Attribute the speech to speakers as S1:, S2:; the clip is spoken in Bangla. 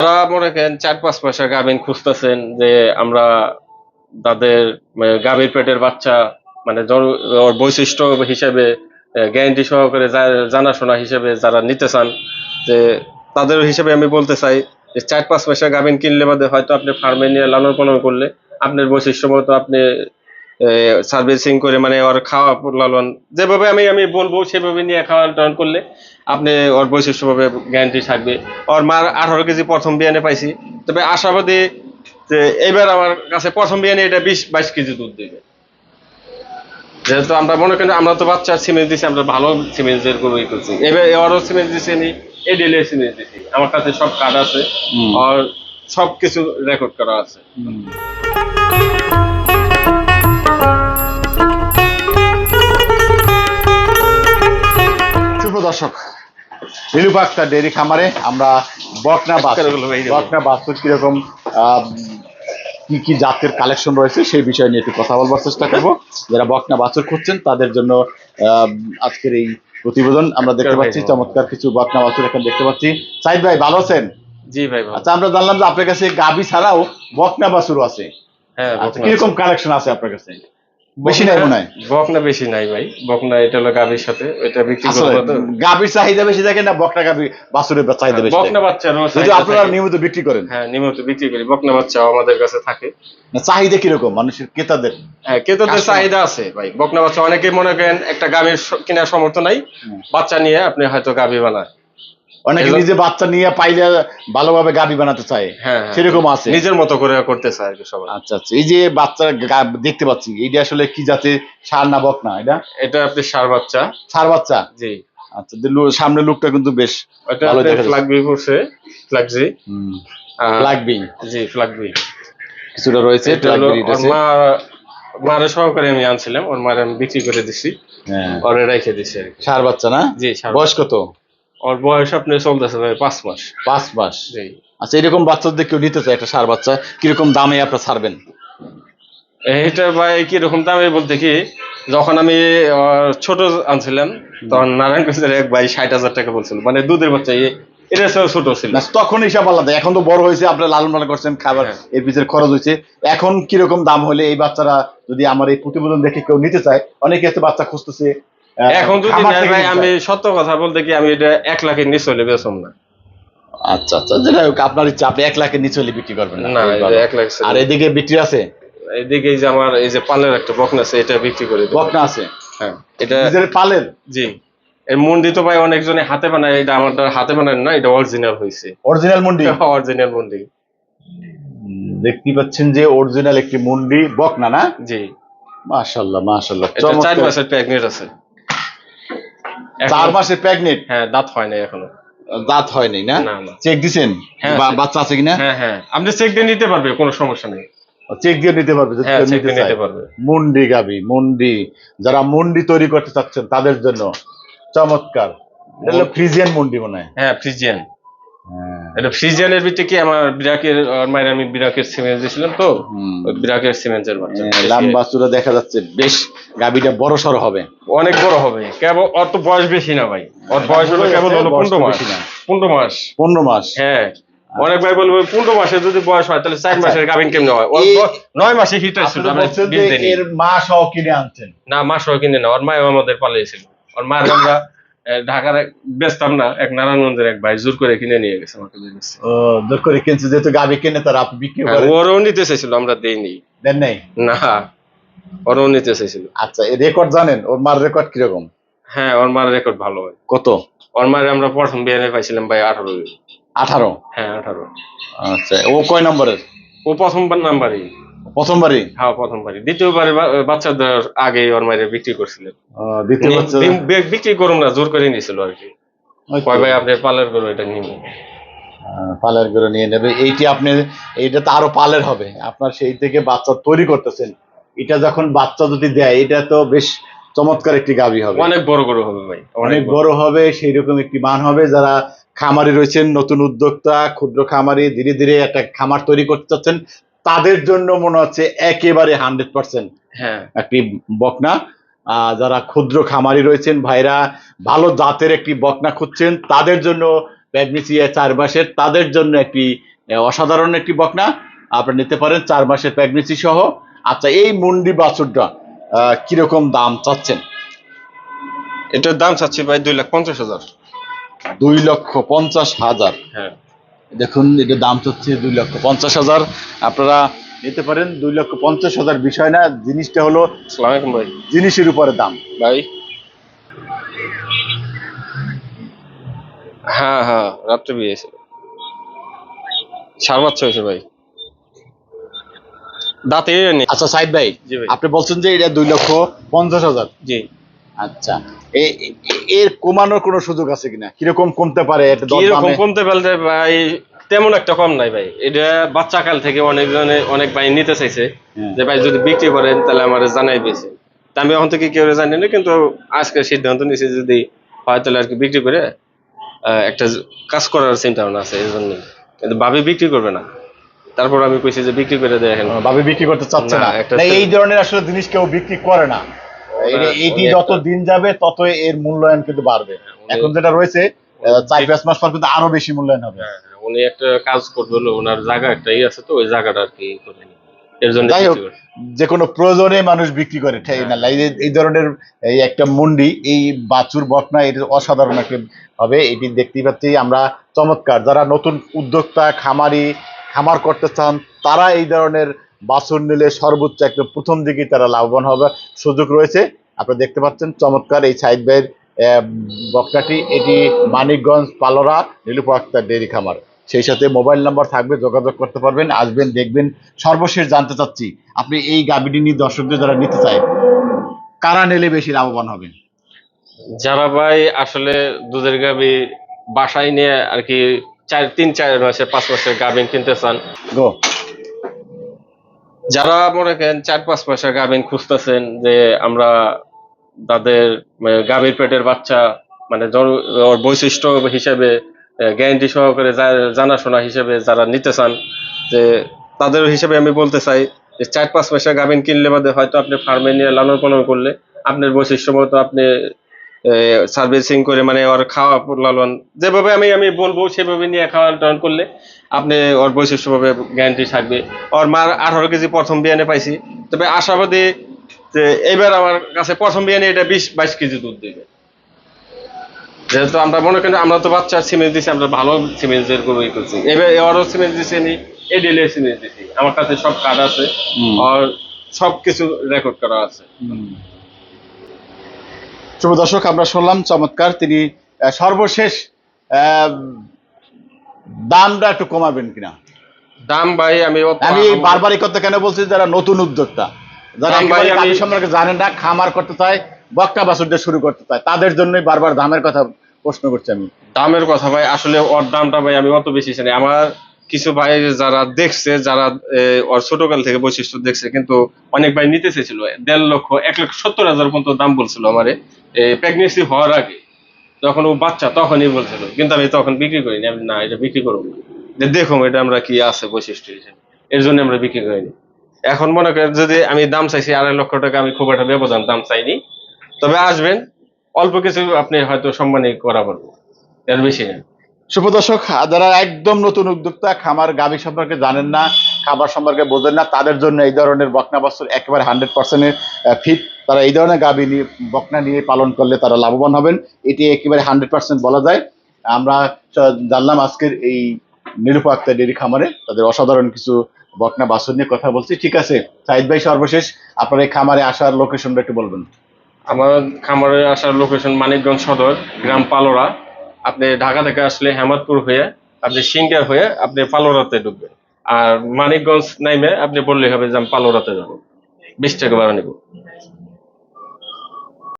S1: তারা মনে করেন ৪-৫ মাসের গাভীন খুঁজতেছেন যে আমরা তাদের গাভীর পেটের বাচ্চা মানে ওর বৈশিষ্ট্য হিসেবে গ্যারান্টি সহকারে জানাশোনা হিসেবে যারা নিতে চান, যে তাদের হিসেবে আমি বলতে চাই যে ৪-৫ মাসের গাভীন কিনলে বাদে হয়তো আপনি ফার্মে নিয়ে লালন পালন করলে আপনার বৈশিষ্ট্য মতো আপনি সার্ভিসিং করে মানে ওর খাওয়া লালন যেভাবে আমি বলবো সেভাবে নিয়ে খাওয়া টাওয়ান করলে আপনি ওর বৈশিষ্ট্য ভাবে গ্যারান্টি থাকবে। ওর মার 18 কেজি প্রথম বিয়ানে পাইছি, তবে আশাবাদী যে এবার আমার কাছে প্রথম বিয়ানে এটা 20-22 কেজি দুধ দেবে। যেহেতু আমরা মনে করি আমরা তো বাচ্চা সিমেন্ট দিচ্ছি, আমরা ভালো সিমেন্টের গরুই করছি, এবার ওরও সিমেন্ট দিচ্ছি, আমি এডিএল সিমেন্ট দিচ্ছি, আমার কাছে সব কার্ড আছে আর সবকিছু রেকর্ড করা আছে।
S2: দর্শক, নীলুপাক্তা ডেয়ারি খামারে আমরা বকনা বাছুর কিরকম কি কি জাতের কালেকশন রয়েছে সেই বিষয় নিয়ে একটু কথা বলবার চেষ্টা করবো। যারা বকনা বাছুর খুঁজছেন তাদের জন্য আজকের এই প্রতিবেদন। আমরা দেখতে পাচ্ছি চমৎকার কিছু বকনা বাছুর এখানে দেখতে পাচ্ছি। সাইদ ভাই ভালো আছেন?
S1: জি ভাই।
S2: আচ্ছা, আমরা জানলাম যে আপনার কাছে গাভী ছাড়াও বকনা বাছুর আছে।
S1: হ্যাঁ,
S2: কিরকম কালেকশন আছে আপনার কাছে? বেশি নাই মনে হয়?
S1: বকনা বেশি নাই ভাই, বকনা এটা হলো গাভীর সাথে, এটা বিক্রি করব তো।
S2: গাভীর চাহিদা বেশি থাকে না বকনা গাভী বাছুরের চাহিদা বেশি?
S1: বকনা বাচ্চারও
S2: যদি আপনারা নিয়মিত বিক্রি করেন?
S1: হ্যাঁ, নিয়মিত বিক্রি করি, বকনা বাচ্চাও আমাদের কাছে থাকে।
S2: চাহিদা কিরকম মানুষের, ক্রেতাদের?
S1: হ্যাঁ, ক্রেতাদের চাহিদা আছে ভাই। বকনা বাচ্চা অনেকে মনে করেন একটা গাভীর কেনার সামর্থ্য নাই, বাচ্চা নিয়ে আপনি হয়তো গাভী বানায়,
S2: অনেকে নিজে বাচ্চা নিয়ে পাইলে ভালোভাবে গাভী বানাতে চায়।
S1: হ্যাঁ,
S2: সেরকম আছে,
S1: নিজের মতো করে করতে চায় আর কি সবাই।
S2: আচ্ছা আচ্ছা, এই যে বাচ্চা দেখতে পাচ্ছি, এইটা আসলে কি জাতের, ষাঁড় না বকনা?
S1: এটা আপনি ষাঁড় বাচ্চা।
S2: ষাঁড় বাচ্চা?
S1: জি।
S2: আচ্ছা, সামনে লুকটা কিন্তু বেশ ভালো দেখা যাচ্ছে।
S1: ফ্ল্যাগবি করছে, ফ্ল্যাগজি।
S2: ফ্ল্যাগবি? জি,
S1: ফ্ল্যাগবি
S2: কিছুটা রয়েছে।
S1: মারে সহকারে আমি আনছিলাম, ওর মারে আমি বিক্রি করে দিছি, ওরে রেখে দিছি আর কি।
S2: ষাঁড় বাচ্চা না?
S1: জি।
S2: বয়স কত
S1: ওর? বয়স আপনি চলতেছে ভাই 5 মাস।
S2: 5 মাস?
S1: জি।
S2: আচ্ছা, এরকম বাচ্চাদের কেউ নিতে চায় একটা ষাঁড় বাচ্চা, কিরকম দামে আপনারা ছাড়বেন?
S1: এটা ভাই কিরকম দামে বলতে কি, যখন আমি ছোট আনছিলাম তখন নারায়ণগঞ্জের এক ভাই 60,000 টাকা বলছিল, মানে দুধের বাচ্চা, এটা ছোট ছিল।
S2: তখন হিসাব আলাদা, এখন তো বড় হয়েছে, আপনারা লালন পালন করছেন, খাবার এর পিছনে খরচ হয়েছে। এখন কিরকম দাম হলে এই বাচ্চারা, যদি আমার এই প্রতিবেদন দেখে কেউ নিতে চায়, অনেকে এসে বাচ্চা খুঁজতেছে,
S1: এখন যদি ভাই আমি সত্য কথা বলতে কি, আমি এটা 1 লাখের নিচে হলে বেচম না।
S2: আচ্ছা আচ্ছা, যেটা হোক, আপনার ইচ্ছা, আপনি 1 লাখের নিচে হলে বিক্রি করবেন
S1: না? 1 লাখ।
S2: আর এদিকে বিক্রি আছে?
S1: এদিকে এই যে আমার এই যে পালের একটা বকনা আছে, এটা বিক্রি করে দেব।
S2: বকনা আছে?
S1: হ্যাঁ, এটা
S2: নিজের পালের?
S1: জি। এর মুন্ডি তো ভাই অনেকজনে হাতে বানায়, এটা আমার হাতে বানায় না, এটা অরিজিনাল হইছে।
S2: অরিজিনাল মুন্ডি?
S1: অরিজিনাল মুন্ডি।
S2: দেখতে পাচ্ছেন যে অরিজিনাল একটি মুন্ডি বকনা না?
S1: জি।
S2: মাশাআল্লাহ মাশাআল্লাহ,
S1: এটা 4 মাসের প্রেগন্যান্ট আছে।
S2: 4 মাসের প্রেগন্যান্ট?
S1: হ্যাঁ, দাঁত হয় নাই এখনো।
S2: দাঁত হয় নাই না? চেক দিবেন বাচ্চা আছে কিনা?
S1: হ্যাঁ, আপনি চেক দিয়ে নিতে পারবে, কোনো সমস্যা নেই।
S2: চেক দিয়ে নিতে পারবে?
S1: নিতে পারবে।
S2: মুন্ডি গাবি, মুন্ডি, যারা মুন্ডি তৈরি করতে চাচ্ছেন তাদের জন্য চমৎকার। এটা হলো ফ্রিজিয়ান মুন্ডি মনে হয়?
S1: হ্যাঁ, ফ্রিজিয়ান। এটা ফ্রিজিয়ানের ভিতরে কি আমার বিরাকের মায়ের, আমি বিরাকের সিমেন্ট দিয়েছিলাম তো, বিরাকের সিমেন্টের বাচ্চা।
S2: লম্বা চূড়া দেখা যাচ্ছে, বেশ গাবিটা বড় সড় হবে,
S1: অনেক বড় হবে। কেবল ওর তো বয়স বেশি না ভাই, ওর বয়স হলো কেবল 15 মাস। 15 মাস? হ্যাঁ। অনেক ভাই বলবে 15 মাসে যদি বয়স হয় তাহলে 4 মাসের গাভিন কেমনে হয়? ওর 9 মাসে হিট আসছিল।
S2: এর মা সহ কিনে আনছেন?
S1: না, মা সহ কিনে না, ওর মাও আমাদের পালিয়েছিল। ওর মায়ের আমরা ঢাকার বেচতাম না, এক নারায়ণগঞ্জের এক ভাই জোর করে কিনে নিয়ে গেছে আমাকে।
S2: জোর করে কিনছে, যেহেতু গাভি কিনে তারা আপনি বিক্রি করেন?
S1: ওরও নিতে চাইছিল, আমরা দেইনি।
S2: দেন নাই? না,
S1: ওরও নিতে চাইছিল।
S2: আচ্ছা, এই রেকর্ড জানেন ওর মার রেকর্ড কিরকম?
S1: হ্যাঁ, ওর মার রেকর্ড ভালো হয়।
S2: কত?
S1: ওর মায়ের আমরা প্রথম বিয়ানে পাইছিলাম ভাই 18।
S2: 18?
S1: হ্যাঁ, 18।
S2: আচ্ছা, ও কয় নম্বরের?
S1: ও প্রথমবার নাম্বারই।
S2: প্রথমবারই?
S1: হ্যাঁ, প্রথমবারই। দ্বিতীয়বারে বাচ্চাদের আগে ওর মায়ের বিক্রি করছিলেন।
S2: দ্বিতীয় বাচ্চা
S1: বিক্রি করুন না, জোর করে নিয়েছিল আর কি। কয় ভাই আপনি পালের গরু এটা নিন।
S2: পালের গরু নিয়ে নেবে, এইটি আপনি, এইটা তো আরো পালের হবে, আপনার সেই থেকে বাচ্চা তৈরি করতেছেন, এটা যখন বাচ্চা যদি দেয় এটা তো বেশ চমৎকার একটি গাভী হবে,
S1: অনেক বড় গরু হবে ভাই,
S2: অনেক বড় হবে, সেই রকম একটি মান হবে। যারা খামারি রয়েছেন, নতুন উদ্যোক্তা, ক্ষুদ্র খামারি, ধীরে ধীরে একটা খামার তৈরি করতে চাচ্ছেন, তাদের জন্য মনে হচ্ছে একেবারে 100% একটি বকনা। যারা ক্ষুদ্র খামারি রয়েছেন ভাইরা, ভালো জাতের একটি বকনা খুঁজছেন, তাদের জন্য প্যাগনেসিয়া 4 মাসের, তাদের জন্য একটি অসাধারণ একটি বকনা, আপনি নিতে পারেন 4 মাসের প্রেগনেন্সি সহ। আচ্ছা, এই মুন্ডি বাছুরটা কিরকম দাম চাচ্ছেন?
S1: এটার দাম চাচ্ছি ভাই 2,50,000।
S2: 2,50,000।
S1: হ্যাঁ।
S2: দেখুন, এটার দাম চাচ্ছে 2,50,000। আপনারা নিতে পারেন। 2,50,000 বিষয় না, জিনিসটা হলো
S1: আসসালামু আলাইকুম ভাই।
S2: জিনিসের উপরে দাম।
S1: ভাই হ্যাঁ হ্যাঁ, রাত্রে বিয়ে ছিল, 7 বাচ্চা হয়েছে ভাই, দাঁতে নেই।
S2: আচ্ছা সাইদ ভাই,
S1: জি ভাই।
S2: আপনি বলছেন যে এটা 2,50,000।
S1: জি।
S2: আচ্ছা, এর কমানোর কোনো সুযোগ আছে কিনা? কিরকম কমতে পারে এটা
S1: কিরকম
S2: দরদামে?
S1: কমতে পারলে ভাই, তেমন একটা কম নাই ভাই। এটা বাচ্চা কাল থেকে অনেকজনে অনেক ভাই নিতে চাইছে
S2: হ্যাঁ।
S1: যে ভাই যদি বিক্রি করেন তাহলে আমার জানাই বেশি। তা আমি এখন থেকে কেউ জানি না, কিন্তু আজকে সিদ্ধান্ত নিয়েছি যদি হয় তাহলে আর কি বিক্রি করে একটা কাজ করার চিন্তা ভাবনা আছে, এই জন্য। কিন্তু ভাবি বিক্রি করবে না, তারপর আমি কইছি যে বিক্রি করে দেখেন।
S2: ভাবে বিক্রি করতে চাচ্ছে
S1: না,
S2: না।
S1: একটা
S2: না, এই ধরনের আসলে জিনিস কেউ বিক্রি করে না। এইটি
S1: উনি
S2: যত
S1: একটা-
S2: দিন যাবে তত এর মূল্যায়ন কিন্তু বাড়বে। এখন যেটা রয়েছে 4-5 মাস পর কিন্তু আরো বেশি মূল্যায়ন হবে।
S1: হ্যাঁ, উনি একটা কাজ করবে হলো, ওনার জায়গা একটাই আছে, তো ওই জায়গাটা আর কি করে নি। এর জন্য
S2: যাই হোক,
S1: বিক্রি করে।
S2: যে কোনো প্রয়োজনে মানুষ বিক্রি করে, ঠিক না? এই ধরনের এই একটা মুন্ডি, এই বাছুর বকনা, এটা অসাধারণ একটা হবে। এটি দেখতেই পাচ্ছি আমরা, চমৎকার। যারা নতুন উদ্যোক্তা, খামারি, খামার করতে চান, তারা এই ধরনের বাছুর নিলে সর্বোচ্চ একটা প্রথম দিকেই তারা লাভবান হবে, সুযোগ রয়েছে। আপনারা দেখতে পাচ্ছেন চমৎকার এই সাইদ ভাইয়ের বকনাটি। এটি মানিকগঞ্জ পালোরা নীলুফা আক্তার ডেইরি খামার। সেই সাথে মোবাইল নাম্বার থাকবে, যোগাযোগ করতে পারবেন, আসবেন, দেখবেন। সর্বশেষ জানতে চাচ্ছি, আপনি এই গাভীটি নিয়ে দর্শকদের যারা নিতে চায়, কারা নিলে বেশি লাভবান হবেন?
S1: যারা ভাই আসলে দুধের গাভী বাসায় নিয়ে আর কি 3-4 মাসে 5 মাসের গাভিন কিনতে চান,
S2: গো।
S1: যারা মনে করেন 4-5 মাসের গাভিন খুঁজতেছেন যে আমরা তাদের গাভীর পেটের বাচ্চা মানে ওর বৈশিষ্ট্য হিসেবে গ্যারান্টি সহকারে জানাশোনা হিসেবে যারা নিতে চান, যে তাদের হিসেবে আমি বলতে চাই যে 4-5 মাসের গাভিন কিনলে বাদে হয়তো আপনি ফার্মে নিয়ে লালন পালন করলে আপনার বৈশিষ্ট্য মতো আপনি সার্ভিসিং করে মানে ওর খাওয়া লালন যেভাবে আমি বলবো সেভাবে নিয়ে খাওয়া টাওয়ান করলে আপনি ওর বৈশিষ্ট্য ভাবে গ্যারান্টি থাকবে। ওর মার 18 কেজি প্রথম বিয়ানে পাইছি, তবে আশাবাদী যে এবার আমার কাছে প্রথম বিয়ানে এটা 20-22 কেজি দুধ দিবে। যেহেতু আমরা মনে করি আমরা তো বাচ্চার সিমেন্ট দিচ্ছি, আমরা ভালো সিমেন্টের গরুই করছি, এবার ওরও সিমেন্ট দিচ্ছি, আমি এডিএল সিমেন্ট দিচ্ছি, আমার কাছে সব কার্ড আছে, আর সবকিছু রেকর্ড করা আছে।
S2: শুভ দর্শক, আমরা শুনলাম চমৎকার। তিনি সর্বশেষ দামটা একটু কমাবেন কিনা?
S1: দাম ভাই আমি
S2: আমি বারবার এই কথা কেন বলছি, যারা নতুন উদ্যোক্তা, যারা গাভী সম্পর্কে জানেন না, খামার করতে চায়, বকনা বাছুর দিয়ে শুরু করতে চায়, তাদের জন্যই বারবার দামের কথা প্রশ্ন করছি আমি।
S1: দামের কথা ভাই, আসলে ওর দামটা ভাই আমি অত বেশি জানি। আমার কিছু ভাই যারা দেখছে, যারা ওর ছোটকাল থেকে বৈশিষ্ট্য দেখছে, কিন্তু অনেক ভাই নিতে চেয়েছিল 1.5 লক্ষ 1,70,000 পর্যন্ত দাম বলছিল আমারে প্রেগনেন্সি হওয়ার আগে, যখন ও বাচ্চা তখনই বলছিল, কিন্তু আমি তখন বিক্রি করিনি। আমি না, এটা বিক্রি করবো না, দেখুন এটা আমরা কি আছে বৈশিষ্ট্য হিসেবে, এর জন্য আমরা বিক্রি করিনি। এখন মনে করেন যদি আমি দাম চাইছি 2.5 লক্ষ টাকা, আমি খুব একটা ব্যবধান দাম চাইনি, তবে আসবেন, অল্প কিছু আপনি হয়তো সম্মানই করা পারবো, এর বেশি না।
S2: শুভ দর্শক, যারা একদম নতুন উদ্যোক্তা, খামার গাভী সম্পর্কে জানেন না, খাবার সম্পর্কে বোঝেন না, তাদের জন্য এই ধরনের বকনা বাছুর একেবারে 100% ফিট। তারা এই ধরনের গাভী নিয়ে, বকনা নিয়ে পালন করলে তারা লাভবান হবেন, এটি একেবারে 100% বলা যায়। আমরা জানলাম আজকের এই নীলুফা আক্তার ডেইরি খামারে তাদের অসাধারণ কিছু বকনা বাছুর নিয়ে কথা বলছি। ঠিক আছে সাইদ ভাই, সর্বশেষ আপনার এই খামারে আসার লোকেশনটা একটু বলবেন।
S1: আমার খামারে আসার লোকেশন মানিকগঞ্জ সদর, গ্রাম পালোরা। আপনি ঢাকা থেকে আসলে হেমাদপুর হয়ে, আপনি সিংড়া হয়ে আপনি পালোরাতে ঢুকবেন, আর মানিকগঞ্জ নাইমে আপনি বললেই হবে যে আমি পালোরাতে যাবো, 20 টাকা ভাড়া নিব।